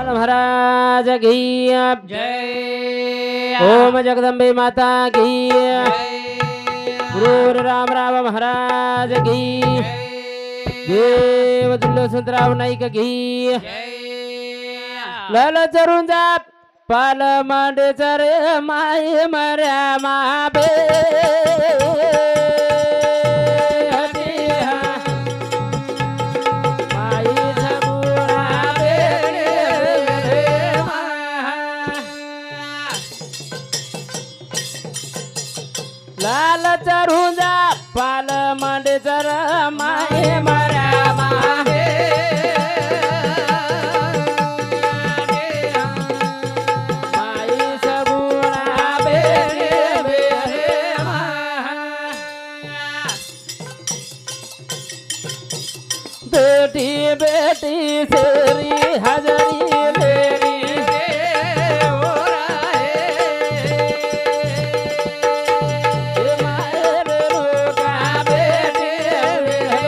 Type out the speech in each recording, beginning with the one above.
महाराज की जय ओम जगदंबे माता की जय गुरु राम राम महाराज की देव तुल्य संतराव नाईक की लाल चरून जाप पाल मांडे चरे माय मर्या माबे लाल चरुंजा पाल मांडे चर माय मर्या माबे बेटी बेटी तेरी हजरी मेरी हो रहा है मायर रोका बेटी है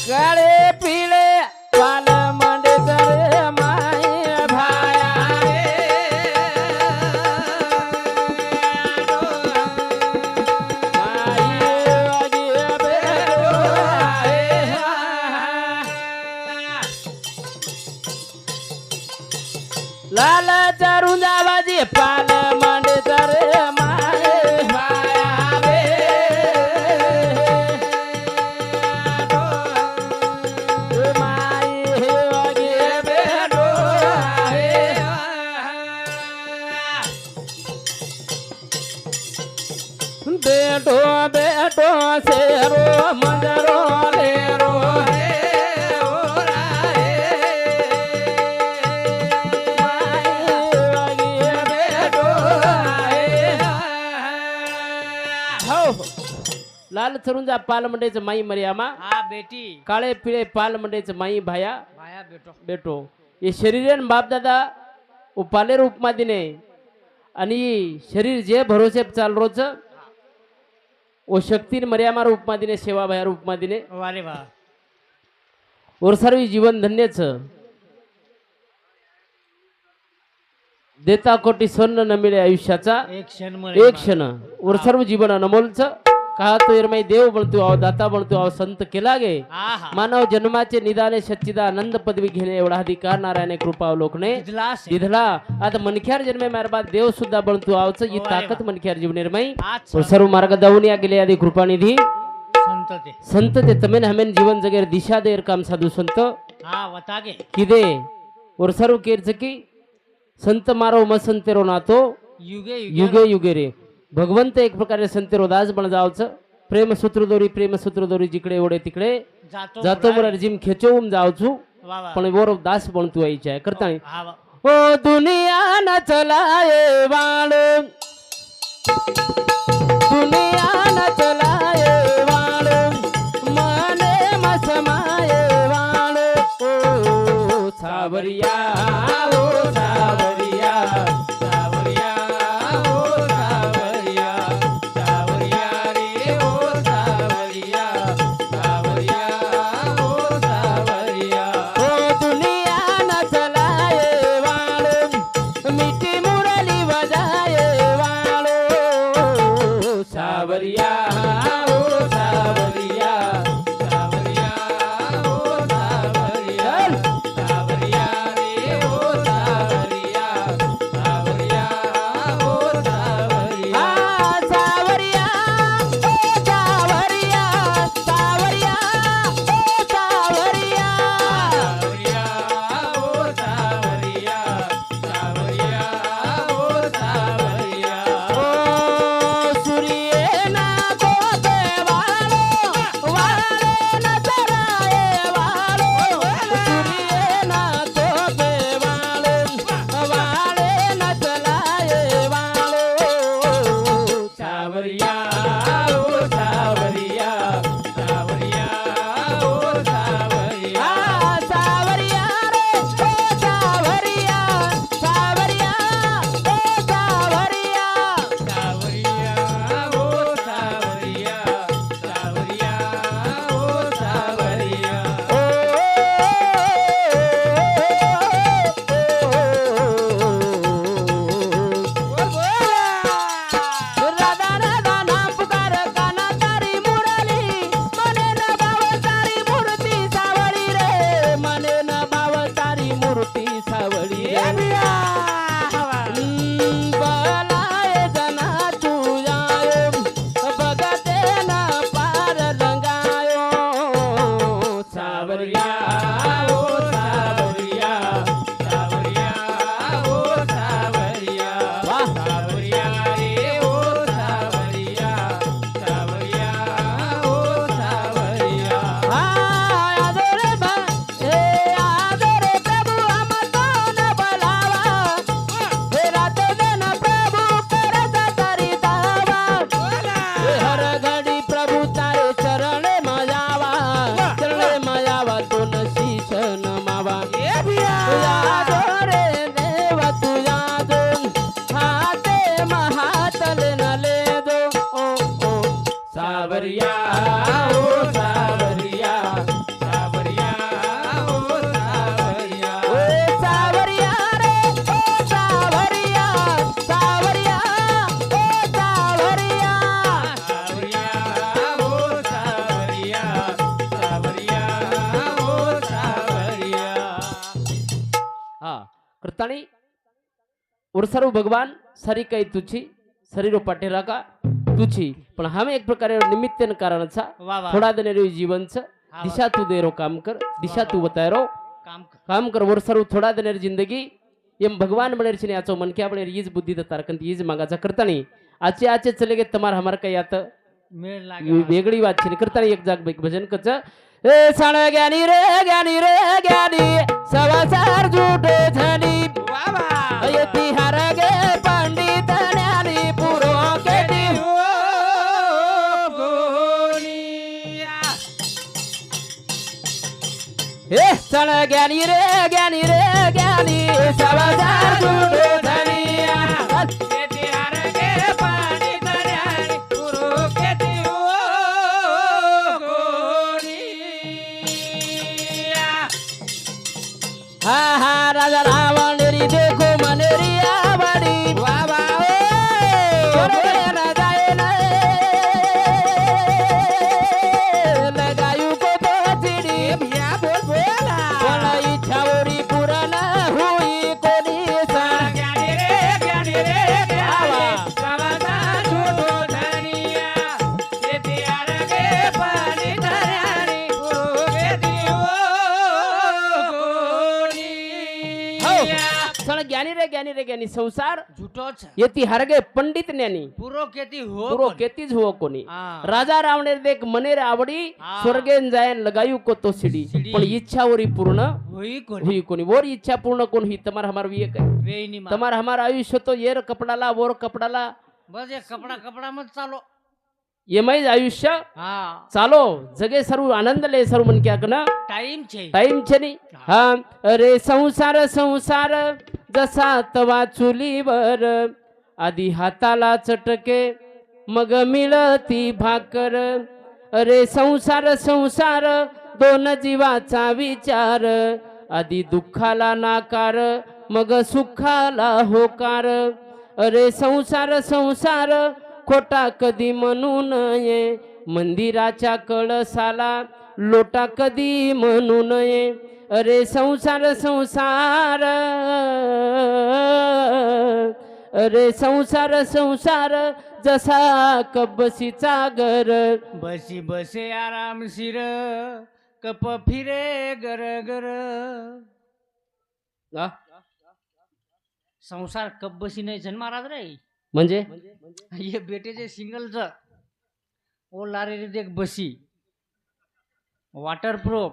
काले पीले वाल मंडे करे माय भाया लाल चरुंजा बाजी पाल मांडे चरे माय भाया बे माय वागे बेडो बेटो बेटो सेरो मंजरो लेरो लाल चरुंजा पाल मंडेच माई मर्यामा हा बेटी काळे पिळे पाल मंडेच माई भाया भाया बेटो बेटो ये शरीरेन बाप दादा उपाले रूप दिने आणि शरीर जे भरोसे चाल रोज ओ शक्तीन मर्यामा रूप दिने सेवा भाया रूप दिने वारे वा और सर्व जीवन धन्यच देता कोटी स्वर्ण न मिळे आयुष्याचा एक क्षण एक क्षण और सर्व जीवन अनमोलच कहा तो एरमाई देव बनतो आव दाता बनतो आव संत केला गे मानव जन्माचे निदाने सच्चिदानंद पदवी घेणे एवढा अधिकार नारायण कृपा अवलोकने दिधला आता मनख्यार जन्मे मारबाद देव सुद्धा बनतो आवच ही ताकद मनख्यार जीव निर्मय और सर्व मार्ग दावून या गेले आधी कृपा निधी संत ते तमेन हमेन जीवन जगेर दिशा देर काम साधू संत हा वतागे किदे और सर्व केरच की संत मारो म संतेरो नातो युगे युगे युगे रे भगवंत एक प्रकारे संतेरो दास बन जावचं प्रेम सूत्रदोरी जिकडे ओढे तिकडे जातो मोर जिम खेचवून जावचू पण वर दास बनतो व्हायच्या करता ओ दुनिया न चलाए वाळ दुनिया न चलाए वाळ मने मसमाए वाळ ओ सावरिया ओ सावरिया सावरिया ओ सावरिया सावरिया रे ओ सावरिया सावरिया ओ सावरिया ओ दुनिया न चलाए वाळ मिठी मुरली बजाए वाळ सावरिया ओ सावरिया सावरिया ओ सावरिया सावरिया रे ओ सावरिया सावरिया ओ सावरिया सावरिया ओ सावरिया सावरिया ओ सावरिया सावरिया ओ सावरिया सावरिया ओ सावरिया ओ सूर्ये ना गोते वाळो वाळे ना चराए वाळो सूर्ये ना गोते वाळे वाळे ना चलाए वाळो सावरिया ओ सावरिया सावरिया ओ सावरिया सावरिया रे ओ सावरिया सावरिया ओ सावरिया सावरिया ओ सावरिया सावरिया ओ सावरिया सावरिया ओ सावरिया सावरिया ओ सावरिया ओ सावरिया रे ओ सावरिया सावरिया ओ सावरिया सावरिया ओ सावरिया सावरिया ओ सावरिया हा कृताणी और सर्व भगवान सारी काही तुझी शरीर पाठीरा का तुझी पण हमें एक प्रकारे निमित्त कारण थोड़ा दिन रे जीवन दिशा तू दे रो काम कर दिशा तू बताए रो काम कर और सर्व थोड़ा दिन रे जिंदगी एम भगवान बने छे आचो मन के आपणे ईज बुद्धि त तारकंत ईज मागाचा करतानी आचे आचे चले गे तमार हमार काही आता मेळ लागे वेगळी बात छे करतानी एक जाग भजन कच ए साण ज्ञानी रे ज्ञानी रे ज्ञानी सवासार झूठे धनी बाबा यति हार गे पंडित ज्ञानी पुरो के दियो गोनिया ए साण ज्ञानी रे ज्ञानी रे ज्ञानी सवासार झूठे धनिया यति हार गे पंडित ज्ञानी पुरो के दियो हा हा राजा रावण री देखो मनेरिया बड़ी बाबा ना जाए लगायू को तो चिड़ी भैया बोल बोला बोला इच्छा ओरी पूरा ना हुई कोनी सा ज्ञानी रे बाबा सवासा झूठो धनिया ये दियार के पानी धरानी पुरो के दियो ज्ञानी रे ज्ञानी संसार झूठो छे येती हरगे पंडित ज्ञानी पुरो केती हो पुरो केतीज हो कोनी हाँ। राजा रावणे देख मनेर आवडी हाँ। स्वर्गेन जायन लगायू को तो सीडी पण इच्छा वरी पूर्ण हुई कोनी वो इच्छा पूर्ण कोण ही तमार हमार विये काय वेई नी तमार हमार आयुष्य तो येर कपडाला वोर कपडाला बस ये कपडा मत चालो ये मै आयुष्य हाँ चालो जगे सर्व आनंद ले सर्व मन क्या कना टाइम छे नी हाँ अरे संसार संसार जसा तवा चुलीवर आधी हाताला चटके मग मिळती भाकर अरे संसार संसार दोन जीवाचा विचार आधी दुःखाला नाकार मग सुखाला होकार अरे संसार संसार खोटा कधी म्हणू नये मंदिराच्या कळसाला लोटा कधी म्हणू नये अरे संसार संसार अरे संसार संसार जसा कबसीचा घर बसी बसे आरामशीर कप फिरे गर गर संसार कप बसी नाही जन महाराज रे म्हणजे ये बेटेचे सिंगलच ओ लारे देख बसी वॉटरप्रूफ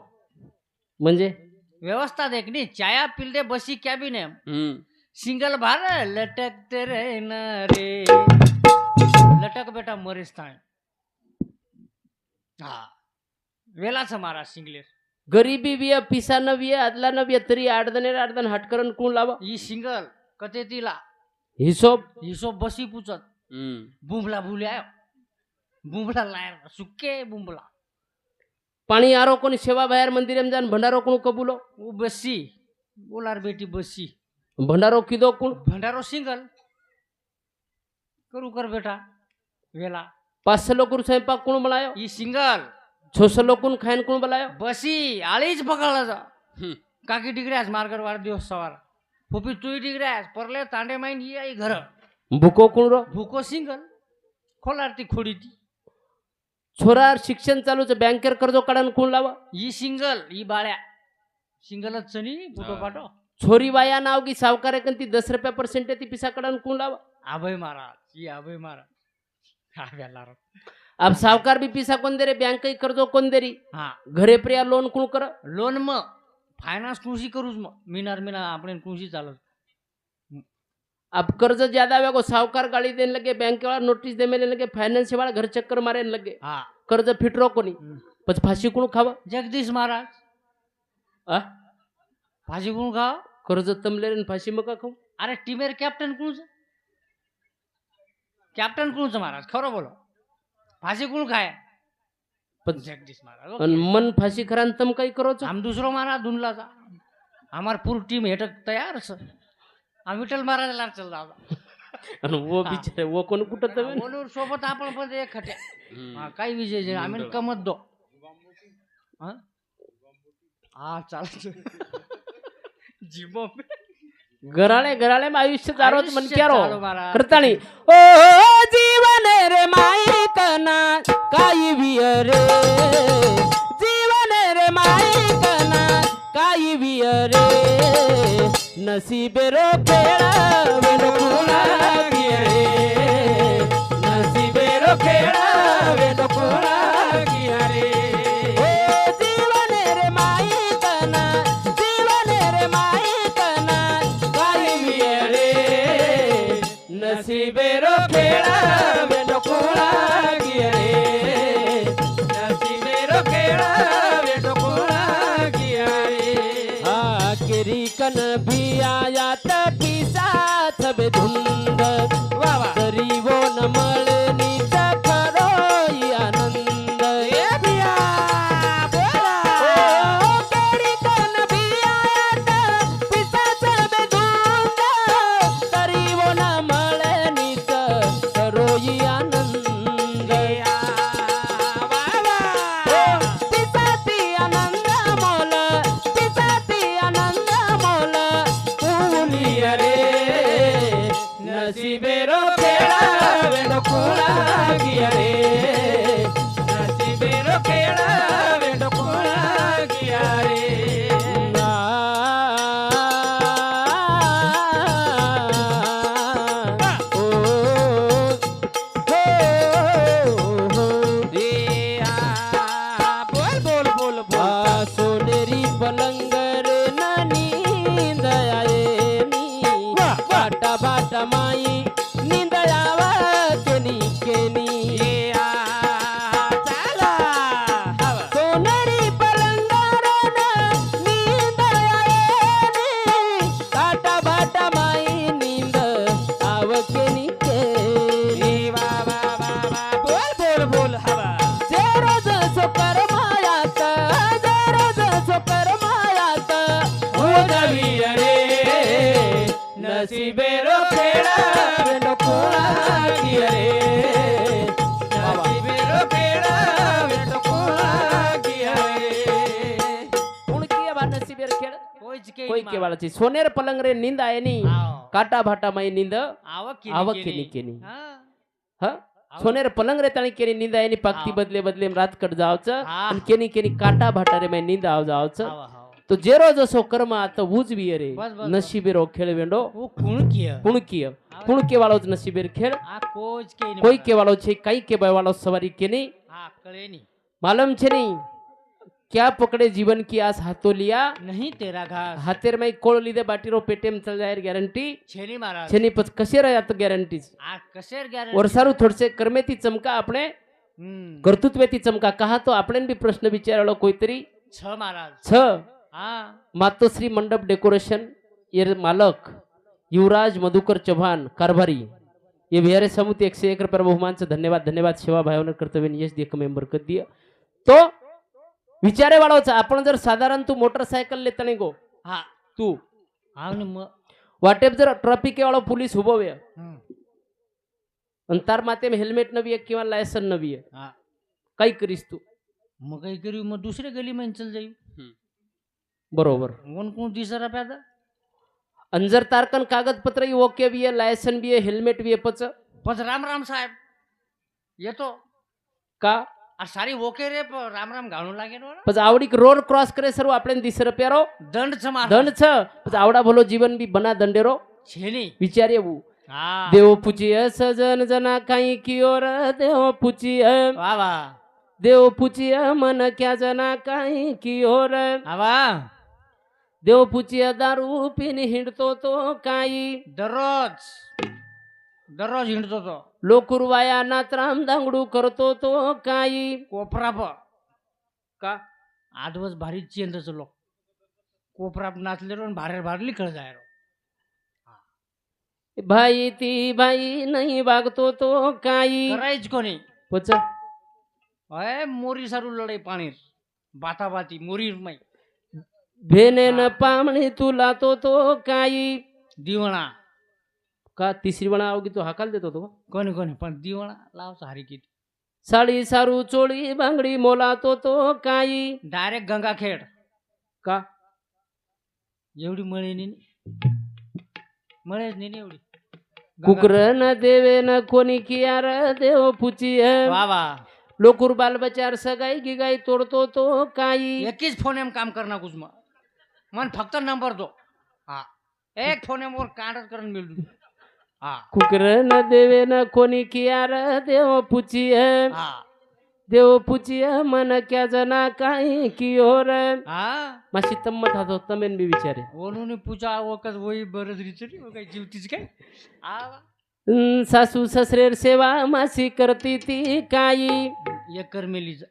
म्हणजे व्यवस्था देख नी चाया पिल्डे बसी कॅबिन है सिंगल भार लटकते रहना रे लटक बेटा मरिस्तान हा वेलाच मारा सिंगलेर गरीबी बिया पिसा न बिया आदला न बिया तरी आडदन हटकरन कोण लावा ही सिंगल कते तिला हिशोब बसी पुचत बुंबला भूल्या बुंबला लायर सुके बुंबला पाणी आरो कोणी सेवा बाहेर मंदिर जान भंडारो कोण कबूलो वो बसी बोलार बेटी बसी भंडारो किदो कोण भंडारो सिंगल करू कर बेटा वेला 500 लोकून स्वयंपाक कोण बनायो ही सिंगल 600 लोकून खायन कोण बनायो बसी आळीच पकडला जा काकी डिग्र्यास मार्गर वार दिवस सवार फुपी तुई डिग्र्यास परले तांडे माइन ही आई घर भूको कोण रो भूको सिंगल खोलारती खोडी ती छोरार शिक्षण चालूच बँकेर कर्ज काढून कोण लावा ही सिंगल ही बाळ्या सिंगलच चनी फोटो पाठो छोरी बाया नाव की सावकार कंती 10 रुपया परसेंट ती पिसा काढून कोण लावा अभय महाराज ही अभय महाराज हा अब सावकार भी पिसा कोण दे रे बैंक कर्ज कोण दे री हाँ घरे प्रिया लोन कोण कर लोन म फायनान्स कृषी करूच म मीना आपण कृषी चालत अब कर्ज ज्यादा वेगो सावकार गाड़ी देने लगे बैंक वाला नोटिस दे मेले लगे फाइनेंस वाला घर चक्कर मारे लगे हाँ कर्ज फिटरो कोनी पछ फाशी कोण खावा जगदीश महाराज आ फाशी कोण खाव कर्ज तमले रे फाशी मका खाऊ अरे टीमेर कॅप्टन कोण महाराज खरं बोलो फाशी कोण काय पण जगदीश महाराज अन मन फाशी खरान तम काही करो છો? आम दुसरो महाराज धुनला जा हमार पूरी टीम हेटक तयार छ आम विठ्ठल महाराजला चल जाऊ आणि वो हा. बिचारे वो कोण कुठं तवे बोलून सोबत आपण पण एक खट्या हा काही विजय जे आम्ही कमत दो हा हा चालत जिबो गराळे गराळे में आयुष्य चारोत मन आयुष्य क्यारो चारो महाराज. करताणी ओ जीवन रे माईकना काही विरे जीवन रे माईकना काही विरे नसीबे रो खेळा वेनो कुणा गिरे नसीबे रो खेळा वेनो कुणा गिरे ओ जीवन रे माईकना जीवन रे माईकना काही विरे नसीबे रो खेळा वेनो कुणा गिरे नसीबे रो खेळा वेनो कुणा गिरे हा केरी कन भी आया पिसा छबे धुंद तरी वो न मळनी खरो आनंद ए बिया बोला ओ केरी कन भी आया पिसा छबे धुंद तरी वो न मळनी खरो आनंद पिसाती आनंद मोल पिसाती आनंद मोल कुलिया रे नसीबे रो खेळा वेडो कुळा गिया रे नसीबे रो खेळा वेडो कुळा गिया रे सोनेरी पलंगर नींद आये नी बाटा बाटा माई नींद आवा केनी केनी सोनेरी पलंगर नींद आये नी बाटा बाटा माई नींद आव केनी केनी बोल बोल बोल हवा जे रोज सो कर मायात जे रोज सो कर मायात हो जावी रे नसीबे रो खेळा वेनो कुणा गिया रे नसीबे रो खेळा वेनो कुणा गिया रे कोण किया बा नसीबे रो खेळ कोई के वाला ची सोनेर पलंग रे नींद आये नी काटा भाटा माई नींद आवक केनी केनी हा सोनेर पलंग रे ताणी केनी नींद आये नी पाकती बदले बदले रात कट जावच आणि केनी केनी काटा भाटा रे माई नींद आव जावच तो जेरो जसो कर्म आता उजवी रे बस, बस. नसीबेरो खेळ वेंडो वो कोण किया पुणकीय वाळो नसीबेर खेळ आ कोच के कोई के वाळो छे कई के बाय वाळो सवारी केनी हाँ कळे नहीं मालूम छे नहीं क्या पकड़े जीवन की आस हाथों लिया नहीं तेरा घास हातेर में कोळ लीधे बाटीरो पेटेम चल जायर गॅरंटी छेनी महाराज छेनी पच कशे राहत गॅरंटीज आ कसेर गॅरंटी वर्षारू थोडसे कर्मेती चमका આપણે कर्तृत्वेती चमका कहा तो આપણે बी प्रश्न विचारलो कोईतरी छ महाराज छ हाँ मातोश्री मंडप डेकोरेशन ये मालक युवराज मधुकर चौहान कारभारी ये बिहारे समुति 101 रुपये बहुमान से धन्यवाद धन्यवाद सेवा भावना कर्तव्य यश दिए मेंबर कर दिया तो विचारे वाळो आपण जर साधारण तू मोटरसायकल लेता नाही गो हाँ तू हाँ न म वाटेप जर ट्रॅफिक वाळो पोलीस उभो वे अंतार माते में हेल्मेट नवी है किंवा लायसन नवी है हाँ काही करीस तू मग काही करू मग दुसरे गली में चल जाई बरोबर कोण कोण दिसरा पैदा अंजर तारकन कागदपत्र ही ओके भी है लायसन भी है हेल्मेट भी है पच राम साहेब येतो का आ सारी ओके रे राम घालू लागे ना पच आवडीक रोड क्रॉस करे सर्व आपल्यान दिस रुपयारो दंड छ महाराज दंड छ पच आवडा भलो जीवन भी बना दंडेरो छेनी विचार येऊ हाँ देव पूजिय सजन जना काही कियोर देव पूजिय वाह वाह देव पूजिय मन क्या जना काही कियोर वाह देव पूजिय दारू पिन हिंडतो तो काही दररोज हिंडतो तो लोकुरवाया नात्राम दांगडू करतो तो काही कोपरा प का आधवस भारी चेंद चलो कोपरा नाचले रो भारे भारली कळ जाय रो भाई ती बाई नाही वागतो तो काही करायच कोणी पच अय मोरी सारू लढाई पाणी बाताबाती मोरी माई भेने न पामणी तुला तो काही दिवणा का तिसरी वणा अवघी तो हाकाल देतो तो कोणी कोणी पण दिवणा लावचा हरी किती साडी सारू चोळी बांगडी मोला तो काही डायरेक्ट गंगाखेड का एवढी मळे नाही मळेच नाही एवढी कुकर न देवे न कोणी कियार देव पुची वा वा लोकुर बाल बचार सगाई गिगाई तोडतो तो काही एकच फोन एम काम करना कुछ मन फक्त नंबर दो हा एक फोन एम वर काढच करून मिळू हा कुकर न देवे न कोणी कियार देव पुची हा देव पुची मन क्या जना काही कियोर हा माशी तम्मत हातो तमेन बी विचारे ओनूने पूजा वकस वही बरच रिचरी काय जीवतीच काय आ सासू ससरेर सेवा मासी करती ती काही एक करमेलीज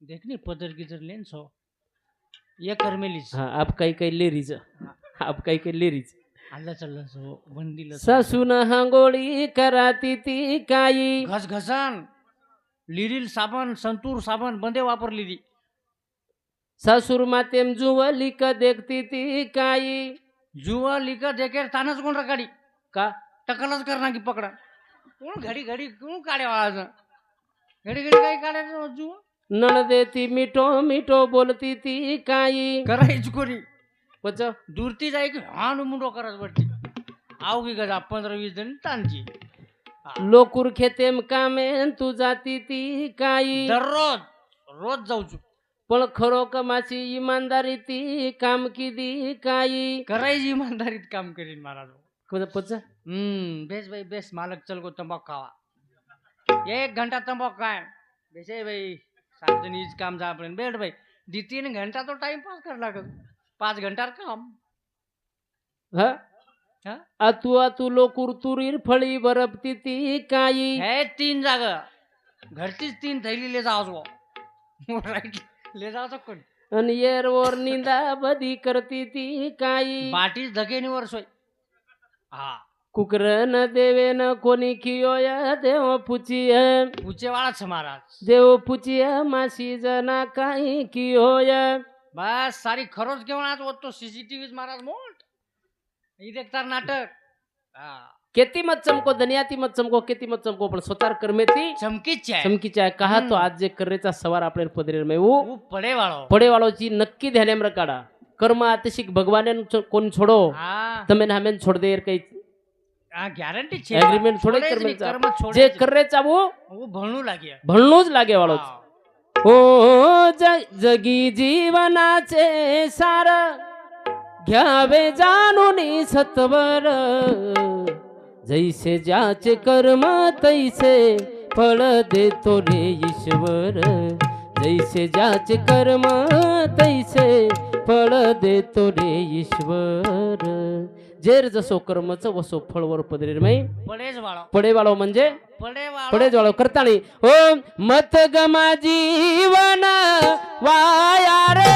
देख नी पदर गिजर लेन सो एक करमेलीज हाँ आप काही लेरीज आप काही लेरीज आल्ला चल्ला सो बंदीला सासू न हांगोळी कराती ती काही घसघसान लिरिल साबण संतूर साबण बंदे वापरलेली सासूर मातेम जुवली का देखती ती काही जुवा लिका देखेर तानच कोण रकाडी का टकलच करना की पकडा कोण घडी घडी कोण काढे वाळाचं घडी घडी काही काढायचं जुवा नणदे ती मिठो मिठो बोलती ती काही करायची कोणी पच दूरती जाय की हांड मुंडो करत वरती आव की गजा 15-20 जण तांची लोकुर खेतेम कामेन तू जाती ती काही दररोज रोज जाऊचू पण खरो कमाची इमानदारी ती काम किदी काही करायची इमानदारीत काम करीन महाराज पच बेस भाई बेस मालक चल को तंबाकू खावा 1 घंटा तंबाकू काय बेसे भाई 7 जण इज काम जा आपण बैठ भाई 2-3 घंटा तो टाइम पास कर लागत 5 घंटा काम हा हा आतू लोकुर तुरीर फळी बरपती ती काही हे 3 जागा घरचीच 3 थैली ले जाओ राईट ले जाओ कोण आणि येरवर निंदा बदी करती ती काही बाटीच धगेनीवर सोय हा कुकर न देवे न कोणी कियोया देव पुची पुचेवाळाच महाराज देव पुची मासी जना काही कियोय बस सारी खरोच घेऊन आज होतो सीसीटीव्ही महाराज मोठ ही देखतार नाटक हा केती मत चमको दनियाती मत चमको केती मत चमको पण स्वतार कर्मेती चमकीच आहे चमकीच्या आहे कहा तो आज जे कर्रेचा सवार आपल्याला पदरेर में वो पडे वाळोची नक्की ध्यानेम रकाडा कर्म आतिशिक भगवान कोण छोडो हा तमें हमें छोड़ दे काही गॅरंटी एग्रीमेंट थोडे कर्म जे कर्रेचा वो भणू लागे भणूच लागे वाळोच ओ जगी जीवनाचे सार घ्यावे जाणून सत्वर जैसे ज्याचे कर्म तैसे फळ देतो रे ईश्वर जैसे ज्याचे कर्म तैसे फळ देतो रे ईश्वर जेर जसो कर्मच वसो फळवर पदरेर मै पडे वाळो म्हणजे पडे वाळो करतानी ओ मत गमा जीवन वाया रे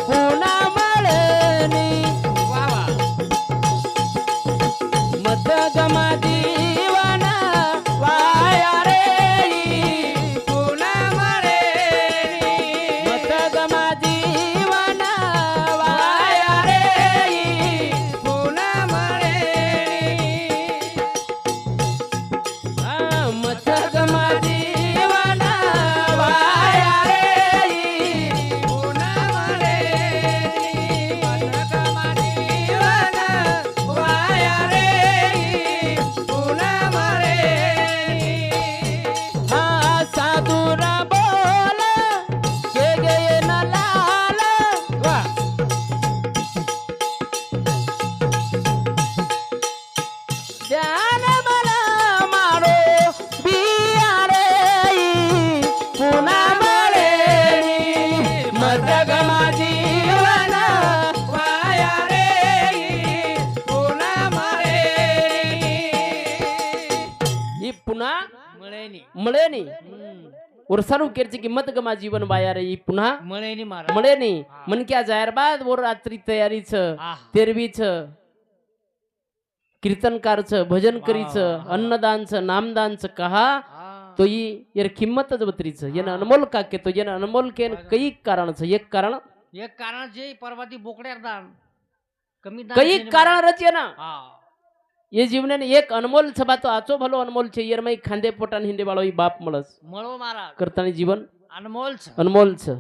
पुन्हा मळणी मत गमा जीवन वाया रे पुन्हा मळणी मत गमा जीवन वाया रे पुन्हा मळणी मत गमा जीवन वाया रे पुन्हा मळणी मत गमा जीवन वाया रे पुन्हा मळणी हा साधुरा बोल के गए न लाल वा ध्यान मला मारो बिया रे पुन्हा मळणी मत गमा जीवन वाया रे पुन्हा मळणी ही पुन्हा मळेनी उरसारू केरची किंमत गमा जीवन वाया रे ही पुन्हा मळेनी महाराज मळेनी मन क्या जायर बाद वो रात्री तयारीच तेरवीच कीर्तनकारचं भजन करीचं अन्नदानचं नामदानचं कहा तो यार किंमत ज बत्रीच येना अनमोल का के तो येना अनमोल के कई कारण छ एक कारण एक कारण जे परवाती बोकड्यार दान कमी दान कई छे कारण रच येना हा ये जीवने एक अनमोल छबा तो आचो भलो अनमोल छे यार मई खांदे पोटान हिंडे वाळो ई बाप મળસ મળો મારા करतानी जीवन अनमोल छ अनमोल छ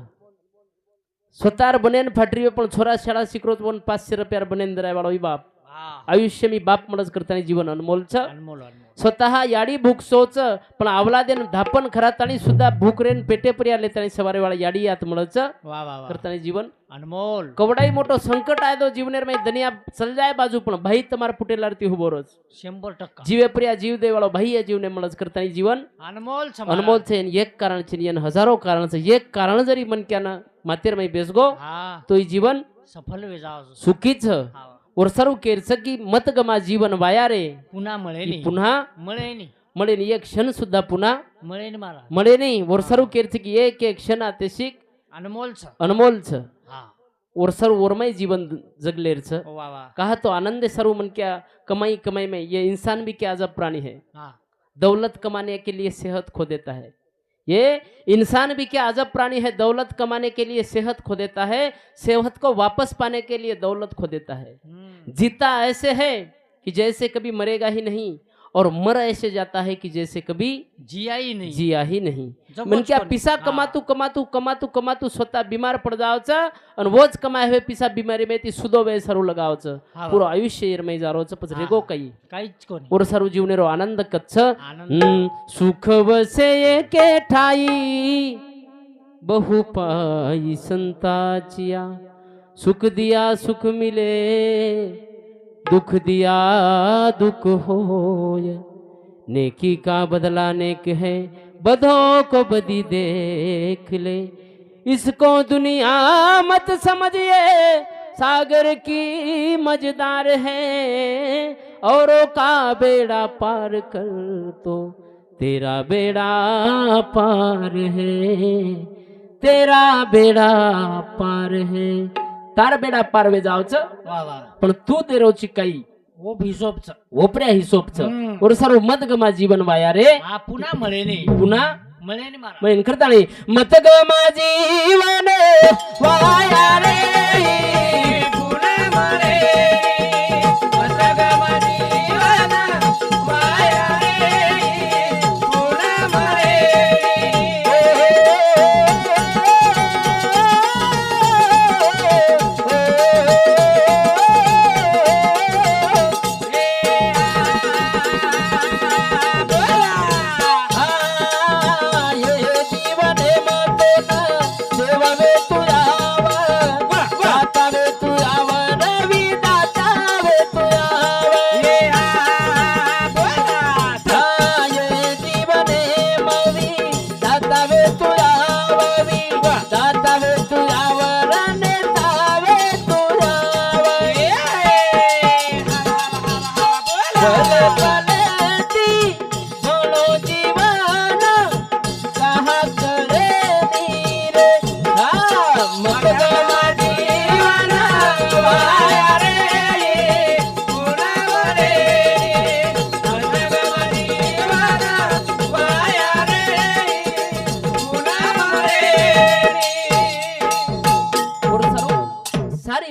स्वतार बनेन फाटरीवे पण छोरा शाळा शिकरोत पण 500 रुपयार बनेन दराय वाळो ई बाप हा आयुष्य मी बाप મળસ करतानी जीवन अनमोल छ अनमोल अनमोल स्वतः याडी भूक सोच पण आवलादेन धापन खरातानी सुद्धा भूक रेन पेटे पर्या लेतानी सवारे वाळा याडी यात મળच वाह वाह वाह करतानी जीवन अनमोल कवडाई मोटो संकट आयो जीवनेर में दुनिया चल जाए बाजू पण भाई तमार फुटेलारती उभो रोज 100% जीवे पर्या जीव दे वाळो भाई या जीवने મળच करतानी जीवन अनमोल छ अनमोल छे एक कारण छे ने हजारों कारण छे एक कारण जरी मन क्याना मातेर में बेसगो हा तो ई जीवन सफल वे जाओ सुखी छ हा और सर्व केर सकी मत गमा जीवन वाया रे पुन्हा મળે ई નહીં पुन्हा મળે નહીં મળે नहीं एक क्षण सुद्धा पुन्हा મળે નહીં મારા મળે नहीं और सर्व केर सकी एक एक क्षण आते शिक अनमोल छ अनमोल छ हा और सर्व ओरमय जीवन जगलेर छ वाह वाह कहा तो आनंद सर्व मन क्या कमाई कमाई में ये इंसान भी क्या अजब प्राणी है हा दौलत कमाने के लिए सेहत खो देता है ये इंसान भी क्या अजब प्राणी है दौलत कमाने के लिए सेहत खो देता है सेहत को वापस पाने के लिए दौलत खो देता है जीता ऐसे है कि जैसे कभी मरेगा ही नहीं और मर ऐसे जाता है कि जैसे कभी जिया ही नहीं जिया ही नहीं जगोच मन क्या पण. पिसा हा. कमातू कमातू कमातू कमातू स्वतः बीमार पड़ जावचं आणि वोच कमाय हुए पिसा बीमारी में ती सुदो वे सरू लगावचं हा. पूरो आयुष्य येरमय जारोचं पच हा. रेगो काही काहीच कोणी और सर्व जीवनेरो आनंद कच्छ आनंद सुख वसे के ठाई बहु पाई संताचिया सुख दिया सुख मिले दुख दिया दुख होय नेकी का बदला नेक है बदों को बदी देख ले इसको दुनिया मत समझिए सागर की मझदार है औरों का बेड़ा पार कर तो तेरा बेड़ा पार है तेरा बेड़ा पार है तार बेड़ा पार वे जावच वाह वाह पण तू ते रोची काही वो हिशोब छ ओपऱ्या हिशोबच हम्म. और सर्व मत गमा जीवन वाया रे हा पुन्हा મળે નહીં पुन्हा મળે નહીં મારા मैन करता नाही मत गमा जीवन वाया रे पुन्हा મળે મત ગમા જીવન વાયા રે પુન્हा મળે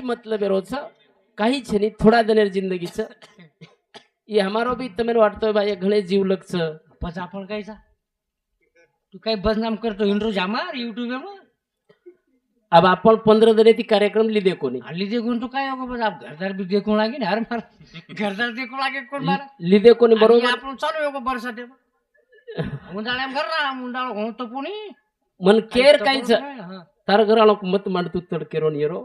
मतलब रोज काही छे नहीं थोड़ा दिन जिंदगी छ ये हमारो भी तमें वाटतो भाई घणे जीव लक्ष પછી आपण काय सा तू काय बदनाम करतो इंट्रो जामार यूट्यूब में अब आपण 15 दिन ती कार्यक्रम ली कोणी हल्ली देखून तू काय होगो बस आप घरदार भी देखून लागे ना हर मार घरदार देखून लागे कोण मार ली कोणी बरोबर आपण चालू होगो बरसाते उंडाळ्याम घरला उंडाळ होतो कोणी मन केर कायच हा. तार घराळो मत मांडतू तडकेरोन येरो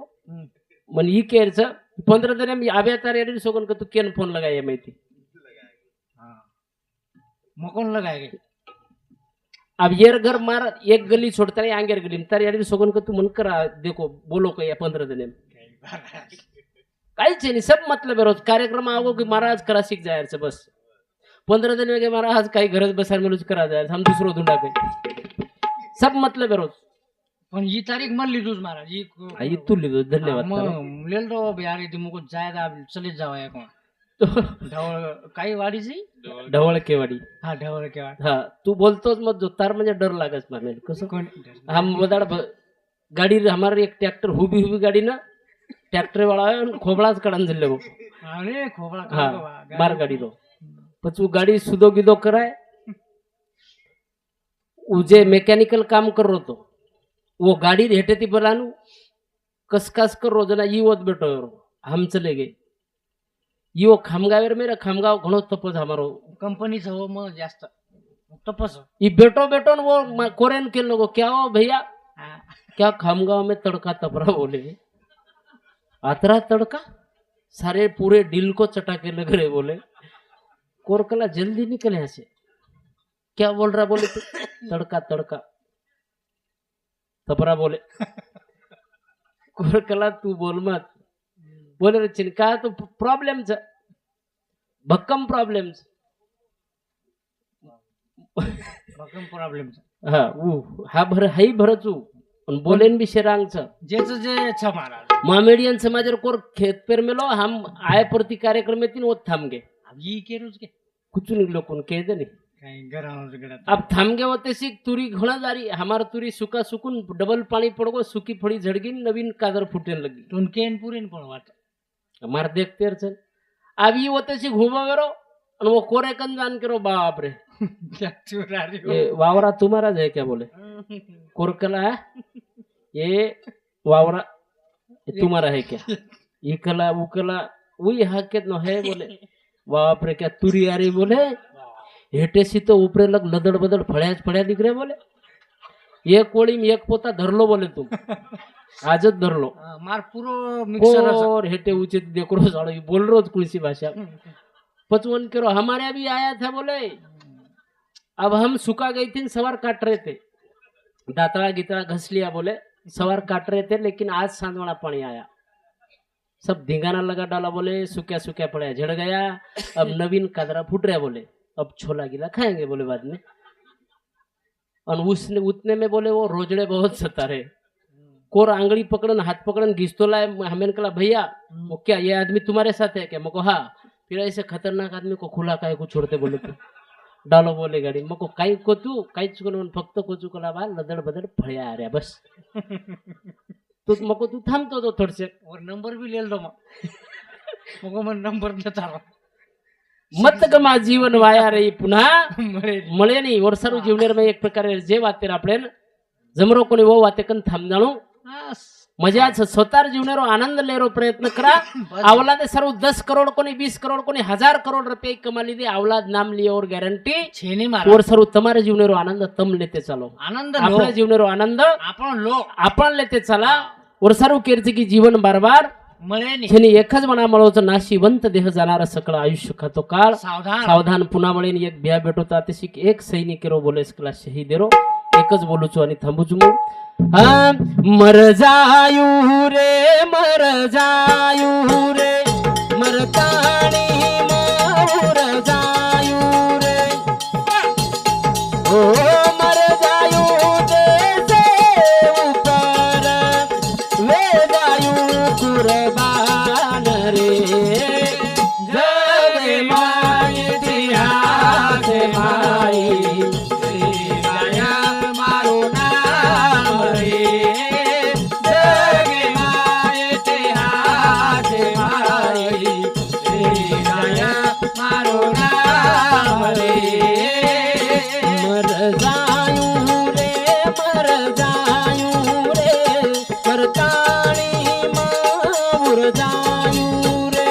मन ई केरच 15 दिन मी आबे तार एडी सोगन का तू केन फोन लगाय माहिती मकोन लगाए अब येर घर मार एक गली छोड़ता नहीं आंगेर गली तार एडी सोगन का तू मन करा देखो बोलो का या 15 दिन काई नहीं सब मतलब है रोज कार्यक्रम आओ कि महाराज करा सीख जाए से बस 15 दिन में के महाराज काही गरज बसार मिलूच करा जाए हम दूसरो ढूंढा के सब मतलब है रोज पण ही तारीख मन लीधूच महाराज ही आई तू लिदो धन्यवाद मग लेल तो यार इथे मुको जायदा चले जावा कोण ढवळ काही वाडीची ढवळकेवाडी. हा ढवळ केव्हा हा तू बोलतोच मग जोतार म्हणजे डर लागत मानेल कसं कोण हम बदाड़ गाड़ी हमारे एक ट्रैक्टर हुबी हुबी गाड़ी ना ट्रैक्टर वाला है खोबड़ाच कड़न जल्ले वो अरे खोबळा हाँ खावा, बार गाड़ी रो पछू गाड़ी सुदो गिदो कराय उजे मेकॅनिकल काम कर रो तो वो गाड़ी हेटे ती बलानु कसकास कर रो जना ई ओत बेटो हम चले गए यो खामगावेर मेरा खामगाव घणो तपस हमारो कंपनीचं हो मग जास्त तपस ये बेटो बेटो न वो कोरेन के लोगो क्या हो भैया हा. क्या खामगांव में तड़का तपरा बोले आतरा तड़का सारे पूरे दिल को चटा के लग रहे बोले कोरकला जल्दी निकल यहाँ से क्या बोल रहा बोले तू तड़का तड़का तपरा बोले कोरकला तू बोल मत बोले रे चिनका तो प्रॉब्लेम भक्कम प्रॉब्लेम प्रॉब्लेम हा हा भर हाई भरचू पण बोलेन भी शेरांग जेच जे छ महाराज मामेडियन समाजर कोर खेत पेर मेलो हम आय प्रति कार्यक्रम में तीन वो थम गए अब ये केरुज के कुछ नहीं लोगों कह दे नहीं काही घरावर गडत अब थम गए होते सी तुरी घोड़ा जारी हमारा तुरी सुका सुकून डबल पानी पड़ गो सुकी फड़ी झड़गी नवीन कादर फुटने लगी टोनकेन पुरेन पण वाट हमारे देखते चल अब ये होते सी घूमा करो और वो कोरे कन जान करो बाप रे चुरारी ये वावरा तुम्हारा है क्या बोले कोरकला है ये वावरा ये तुम्हारा है क्या ये कला वो कला वही हकीकत न है बोले बाप रे क्या तुरी आ रही बोले हेटे सी तो ऊपरे लग लदड़ बदड़ फड़िया दिख रहे बोले एक कोड़ी में एक पोता धरलो बोले तुम आजच धरलो मार पूरो मिक्सर और हेटे ऊंचे देखो साड़ो बोल रो कोई सी भाषा पचवन करो हमारे अभी आया था बोले अब हम सुखा गई थी सवार काट रहे थे दातरा गितरा घस लिया बोले सवार काट रहे थे लेकिन आज सांझ वाला पानी आया सब धिंगाना लगा डाला बोले सूख्या सूख्या पड़ा झड़ गया अब नवीन कादरा फूट रहा बोले अब छोला गिला खाएंगे बोले बाद में और उसने उतने में बोले वो रोजड़े बहुत सता रहे कोर आंगड़ी पकड़न हाथ पकड़न घिसतो लाए हमें कहा भैया वो क्या ये आदमी तुम्हारे साथ है क्या मको हाँ फिर ऐसे खतरनाक आदमी को खुला काय को छोड़ते बोले तू डालो बोले गाड़ी मको काही को तू काहीच कोण फक्त कोचू कला बा लदड बदड फळ्या आ रहा बस तू मको तू थांबतो तो थोडसे और नंबर भी लेल दो मग मग नंबर देता मत गमा जीवन वाया रे पुन्हा मळे नाही वर्षारू जीवनेर में एक प्रकारे जे वातेर आपले जमरो कोणी वो वाते कन थांब जाणू मजा स्वतः जीवनेरो आनंद लेरो प्रयत्न करा औलादे सर्व 10 करोड़ कोणी 20 करोड़ कोणी 1000 करोड़ रुपये कमा लीधे औलाद नाम लिए और गॅरंटी छेनी और सर्व तुम्हारे जीवनेरो आनंद तम लेते चलो आनंद आपल्या जीवनेरो आनंद आपण लो आपण लेते चला और सर्व कीर्ती की जीवन बारबार मळे छेनी एकच मना मळोचं नाशिवंत देह जाणारा सकळ आयुष्य खातो काळ सावधान सावधान पुन्हा मळेन एक भ्या भेटोता ते एक सैनिक रो बोले इसकला शहीद रो एकच बोलूचो आणि थांबूचो मग हा मर जायू रे मरताणी माऊर जायू रे ओ मर जायू देसे उपर वे जायू कुर्बान रे जय माई दिया जय माई मारो नाम रे जय माई दिया जय माई मारो नाम रे मर जायू रे मरताणी माऊर जायू रे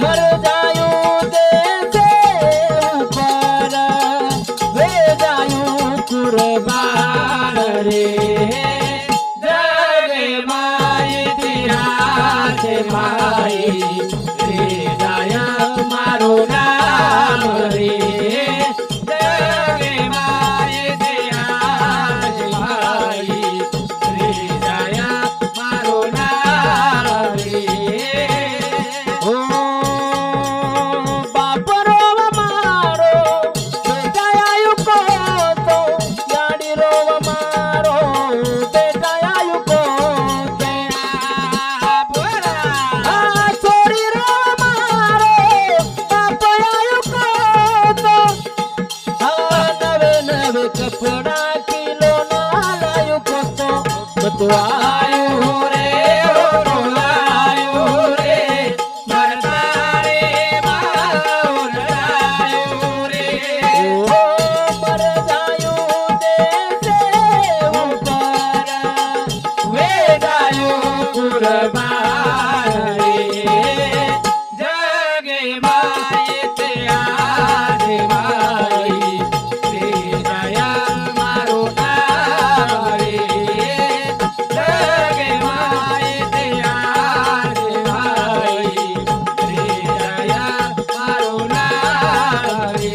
मर जायू देसे ऊपर वे जायू कुर्बान रे जय माई दिया जय माई रे जाया मारो नाम रे जय माई दिया जय माई रे जाया मारो नाम रे ओ बाप रो मारो बेटायु को तो गाड़ी रो मारो बेटायु को ते छोरी रो पड़ा किलो नालायो कोतो मतो आयो रे ओ लायो रे मरता रे माओ रे ओ मर जायो देसे ऊपर वे गायो कुर्बान रे जगे माए ते आगे माई रे दया मारो नारे जगे माए ते आगे माई रे दया मारो नारे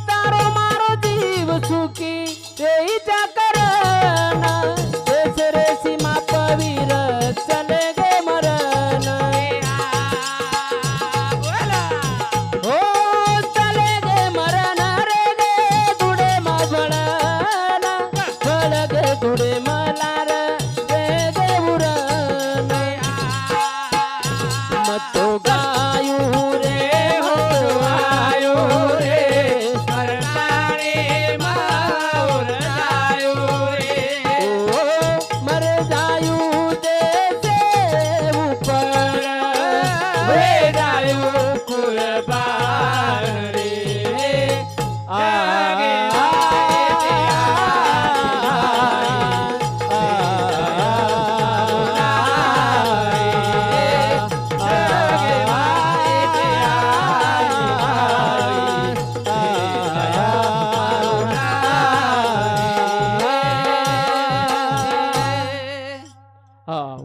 तारो मारो जीव सुखी तेईचा करण तेसरे सीमा पवीर चले गे मरण हो चले गे मरण रे गे गुडे माझळण फळ गे गुडे मलार रे गे उरण मतो गायू रे हो आयो रे मरणारे माऊर जायो रे ओ मर जायू देसे ऊपर वे जायो कुर्बान रे आगे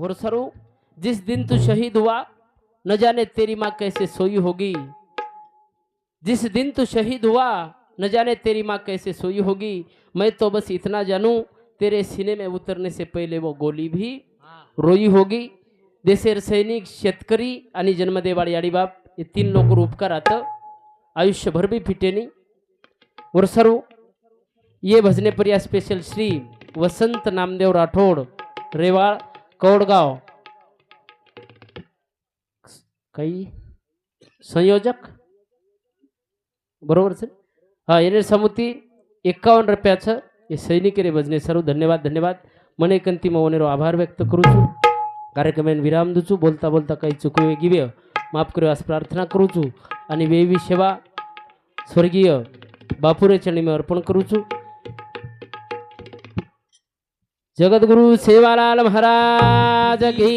और सरू जिस दिन तू शहीद हुआ न जाने तेरी माँ कैसे सोई होगी जिस दिन तू शहीद हुआ न जाने तेरी माँ कैसे सोई होगी मैं तो बस इतना जानूं तेरे सीने में उतरने से पहले वो गोली भी रोई होगी देशेर सैनिक शेतकरी आणि जन्मदेवाडी आडीबाप हे 3 लोक उपकार आता आयुष्यभर भी फिटे नहीं और सरू ये भजने पर या स्पेशल श्री वसंत नामदेव राठोड रेवाळ कौडगाव काही संयोजक बरोबर सर हा येणे समुती 51 रुपयाचं हे सैनिकरे भजने सर्व धन्यवाद धन्यवाद मने कंती मवनेरो आभार व्यक्त करू छु कार्यक्रमेन विराम दूचू बोलता बोलता काही चुकवे गिव्य माफ करू आज प्रार्थना करू छु आणि वेवी सेवा स्वर्गीय बापुरे चरणी में अर्पण करू छु जगद्गुरु सेवालाल महाराज की